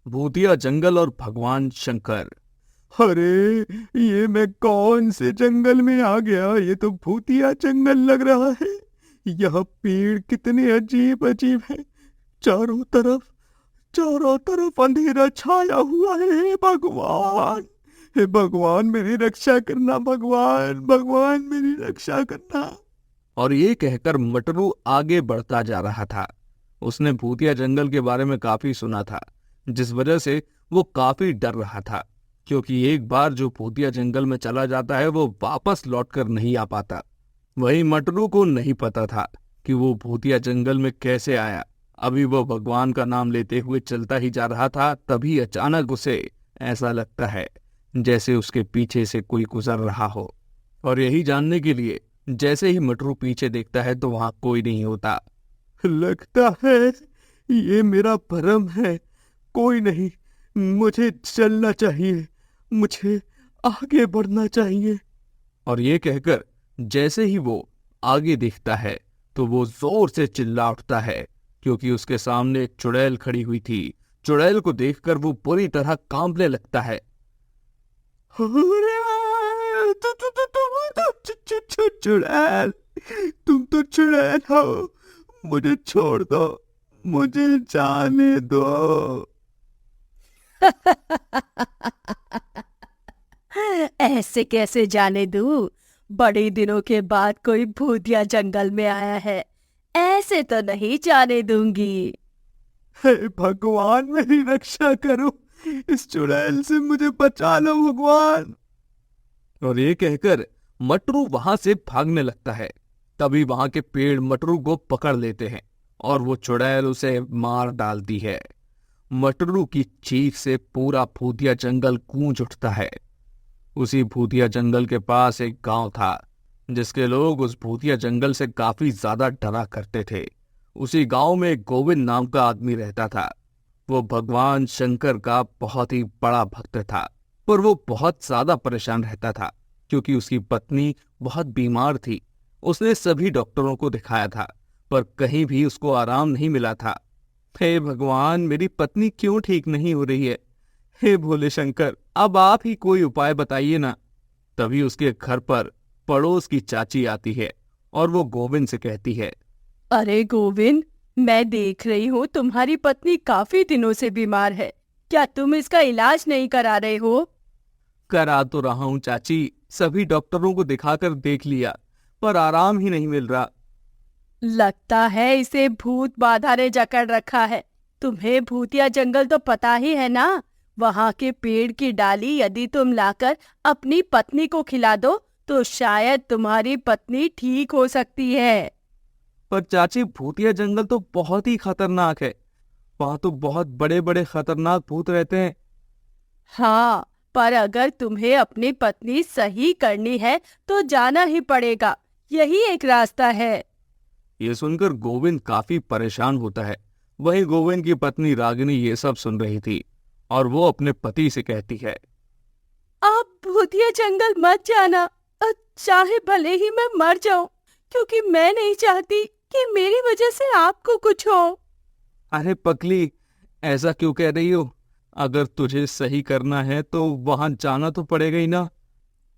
भूतिया जंगल और भगवान शंकर। अरे, ये मैं कौन से जंगल में आ गया? ये तो भूतिया जंगल लग रहा है। यह पेड़ कितने अजीब अजीब हैं। चारों तरफ चारों तरफ अंधेरा छाया हुआ है। हे भगवान, हे भगवान मेरी रक्षा करना, भगवान भगवान मेरी रक्षा करना। और ये कहकर मटरू आगे बढ़ता जा रहा था। उसने भूतिया जंगल के बारे में काफी सुना था, जिस वजह से वो काफी डर रहा था, क्योंकि एक बार जो भूतिया जंगल में चला जाता है वो वापस लौटकर नहीं आ पाता। वही मटरू को नहीं पता था कि वो भूतिया जंगल में कैसे आया। अभी वो भगवान का नाम लेते हुए चलता ही जा रहा था, तभी अचानक उसे ऐसा लगता है जैसे उसके पीछे से कोई गुजर रहा हो। और यही जानने के लिए जैसे ही मटरू पीछे देखता है तो वहां कोई नहीं होता। लगता है ये मेरा भ्रम है, कोई नहीं। मुझे चलना चाहिए, मुझे आगे बढ़ना चाहिए। और ये कहकर जैसे ही वो आगे देखता है तो वो जोर से चिल्ला उठता है, क्योंकि उसके सामने एक चुड़ैल खड़ी हुई थी। चुड़ैल को देखकर वो पूरी तरह कांपने लगता है। चुड़ैल, तुम तो चुड़ैल हो, मुझे छोड़ दो, मुझे जाने दो। ऐसे कैसे जाने दूं? बड़े दिनों के बाद कोई भूतिया जंगल में आया है, ऐसे तो नहीं जाने दूंगी। हे भगवान मेरी रक्षा करो, इस चुड़ैल से मुझे बचा लो भगवान। और ये कहकर मटरू वहां से भागने लगता है। तभी वहां के पेड़ मटरू को पकड़ लेते हैं और वो चुड़ैल उसे मार डालती है। मटरू की चीख से पूरा भूतिया जंगल गूंज उठता है। उसी भूतिया जंगल के पास एक गांव था, जिसके लोग उस भूतिया जंगल से काफी ज्यादा डरा करते थे। उसी गांव में एक गोविंद नाम का आदमी रहता था। वो भगवान शंकर का बहुत ही बड़ा भक्त था, पर वो बहुत ज्यादा परेशान रहता था, क्योंकि उसकी पत्नी बहुत बीमार थी। उसने सभी डॉक्टरों को दिखाया था, पर कहीं भी उसको आराम नहीं मिला था। हे भगवान, मेरी पत्नी क्यों ठीक नहीं हो रही है? हे भोले शंकर, अब आप ही कोई उपाय बताइए ना। तभी उसके घर पर पड़ोस की चाची आती है और वो गोविंद से कहती है, अरे गोविंद, मैं देख रही हूँ तुम्हारी पत्नी काफी दिनों से बीमार है। क्या तुम इसका इलाज नहीं करा रहे हो? करा तो रहा हूं चाची, सभी डॉक्टरों को दिखाकर देख लिया, पर आराम ही नहीं मिल रहा। लगता है इसे भूत बाधा ने जकड़ रखा है। तुम्हें भूतिया जंगल तो पता ही है ना? वहाँ के पेड़ की डाली यदि तुम लाकर अपनी पत्नी को खिला दो तो शायद तुम्हारी पत्नी ठीक हो सकती है। पर चाची, भूतिया जंगल तो बहुत ही खतरनाक है। वहां तो बहुत बड़े बड़े खतरनाक भूत रहते हैं। हाँ, पर अगर तुम्हें अपनी पत्नी सही करनी है तो जाना ही पड़ेगा। यही एक रास्ता है। ये सुनकर गोविंद काफी परेशान होता है। वहीं गोविंद की पत्नी रागिनी ये सब सुन रही थी और वो अपने पति से कहती है, आप भूतिया जंगल मत जाना। चाहे भले ही मैं मर जाऊं, क्योंकि मैं नहीं चाहती कि मेरी वजह से आपको कुछ हो। अरे पगली, ऐसा क्यों कह रही हो? अगर तुझे सही करना है तो वहां जाना तो पड़ेगा ही ना।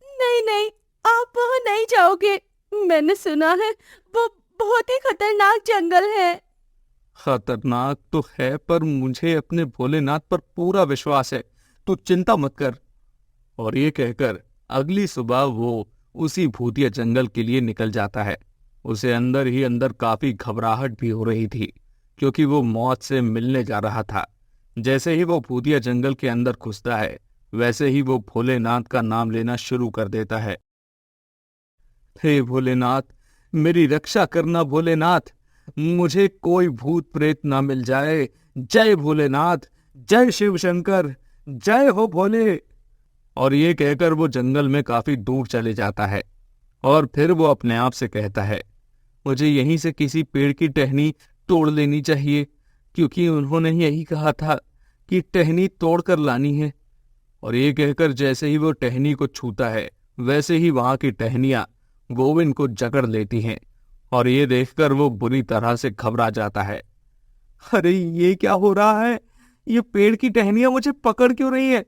नहीं नहीं, आप वहाँ नहीं जाओगे। मैंने सुना है वो बहुत ही खतरनाक जंगल है। खतरनाक तो है, पर मुझे अपने भोलेनाथ पर पूरा विश्वास है, तू चिंता मत कर। और ये कहकर अगली सुबह वो उसी भूतिया जंगल के लिए निकल जाता है। उसे अंदर ही अंदर काफी घबराहट भी हो रही थी, क्योंकि वो मौत से मिलने जा रहा था। जैसे ही वो भूतिया जंगल के अंदर घुसता है, वैसे ही वो भोलेनाथ का नाम लेना शुरू कर देता है। हे भोलेनाथ, मेरी रक्षा करना भोलेनाथ, मुझे कोई भूत प्रेत ना मिल जाए। जय भोलेनाथ, जय शिव शंकर, जय हो भोले। और ये कहकर वो जंगल में काफी दूर चले जाता है और फिर वो अपने आप से कहता है, मुझे यहीं से किसी पेड़ की टहनी तोड़ लेनी चाहिए, क्योंकि उन्होंने यही कहा था कि टहनी तोड़ कर लानी है। और ये कहकर जैसे ही वो टहनी को छूता है, वैसे ही वहां की टहनियां गोविंद को जकड़ लेती हैं और ये देखकर वो बुरी तरह से घबरा जाता है। अरे, ये क्या हो रहा है? ये पेड़ की टहनियां मुझे पकड़ क्यों रही है?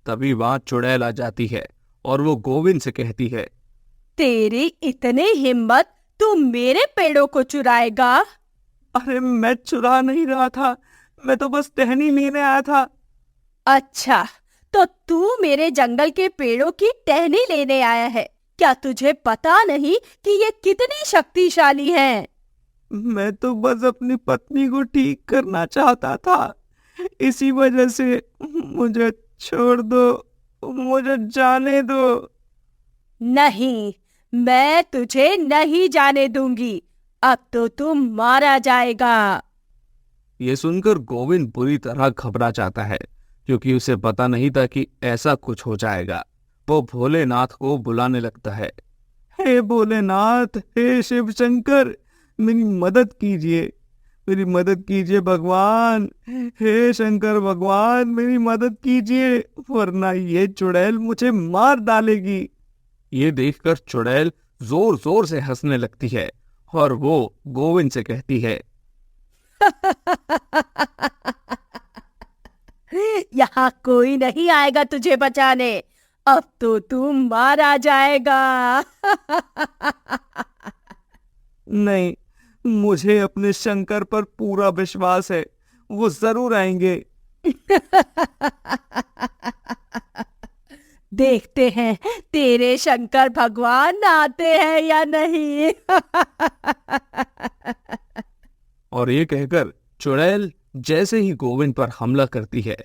तभी वहां चुड़ैल आ जाती है और वो गोविंद से कहती है, तेरी इतनी हिम्मत, तू मेरे पेड़ों को चुराएगा? अरे मैं चुरा नहीं रहा था, मैं तो बस टहनी लेने आया था। अच्छा, तो तू मेरे जंगल के पेड़ों की टहनी लेने आया है? क्या तुझे पता नहीं कि ये कितनी शक्तिशाली हैं? मैं तो बस अपनी पत्नी को ठीक करना चाहता था, इसी वजह से मुझे छोड़ दो, मुझे जाने दो। नहीं, मैं तुझे नहीं जाने दूंगी। अब तो तू मारा जाएगा। ये सुनकर गोविंद बुरी तरह घबरा जाता है, क्योंकि उसे पता नहीं था कि ऐसा कुछ हो जाएगा। वो भोलेनाथ को बुलाने लगता है, हे भोलेनाथ, हे शिव शंकर, मेरी मदद कीजिए, मेरी मदद कीजिए भगवान। हे शंकर भगवान, मेरी मदद कीजिए, वरना ये चुड़ैल मुझे मार डालेगी। ये देखकर चुड़ैल जोर जोर से हंसने लगती है और वो गोविंद से कहती है, यहाँ कोई नहीं आएगा तुझे बचाने। अब तो तू मारा जाएगा। नहीं, मुझे अपने शंकर पर पूरा विश्वास है, वो जरूर आएंगे। देखते हैं तेरे शंकर भगवान आते हैं या नहीं। और ये कहकर चुड़ैल जैसे ही गोविंद पर हमला करती है,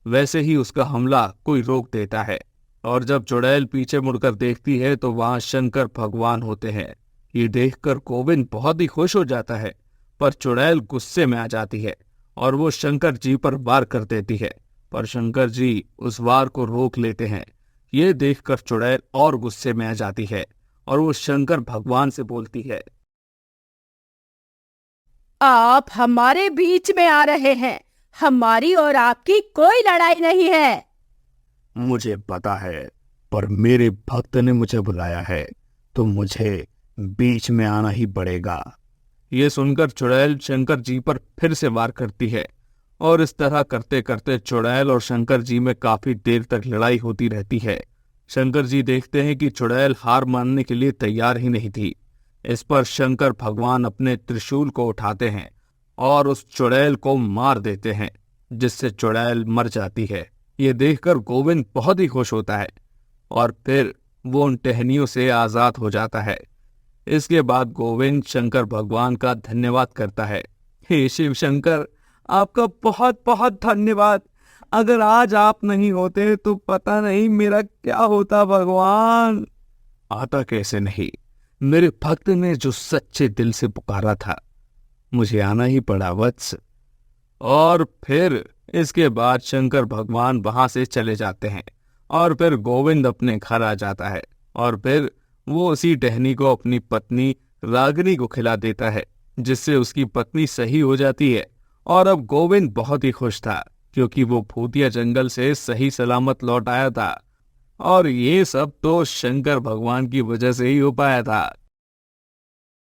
वैसे ही उसका हमला कोई रोक देता है। और जब चुड़ैल पीछे मुड़कर देखती है तो वहां शंकर भगवान होते हैं। ये देखकर गोविंद बहुत ही खुश हो जाता है, पर चुड़ैल गुस्से में आ जाती है और वो शंकर जी पर वार कर देती है, पर शंकर जी उस वार को रोक लेते हैं। ये देखकर चुड़ैल और गुस्से में आ जाती है और वो शंकर भगवान से बोलती है, आप हमारे बीच में आ रहे हैं। हमारी और आपकी कोई लड़ाई नहीं है। मुझे पता है, पर मेरे भक्त ने मुझे बुलाया है, तो मुझे बीच में आना ही पड़ेगा। ये सुनकर चुड़ैल शंकर जी पर फिर से वार करती है और इस तरह करते करते चुड़ैल और शंकर जी में काफी देर तक लड़ाई होती रहती है। शंकर जी देखते हैं कि चुड़ैल हार मानने के लिए तैयार ही नहीं थी। इस पर शंकर भगवान अपने त्रिशूल को उठाते हैं और उस चुड़ैल को मार देते हैं, जिससे चुड़ैल मर जाती है। ये देखकर गोविंद बहुत ही खुश होता है और फिर वो उन टहनियों से आजाद हो जाता है। इसके बाद गोविंद शंकर भगवान का धन्यवाद करता है, हे शिव शंकर, आपका बहुत बहुत धन्यवाद। अगर आज आप नहीं होते तो पता नहीं मेरा क्या होता भगवान। आता कैसे नहीं, मेरे भक्त ने जो सच्चे दिल से पुकारा था, मुझे आना ही पड़ा वत्स। और फिर इसके बाद शंकर भगवान वहां से चले जाते हैं और फिर गोविंद अपने घर आ जाता है और फिर वो उसी टहनी को अपनी पत्नी रागिनी को खिला देता है, जिससे उसकी पत्नी सही हो जाती है। और अब गोविंद बहुत ही खुश था, क्योंकि वो भूतिया जंगल से सही सलामत लौट आया था। और ये सब तो शंकर भगवान की वजह से ही हो पाया था।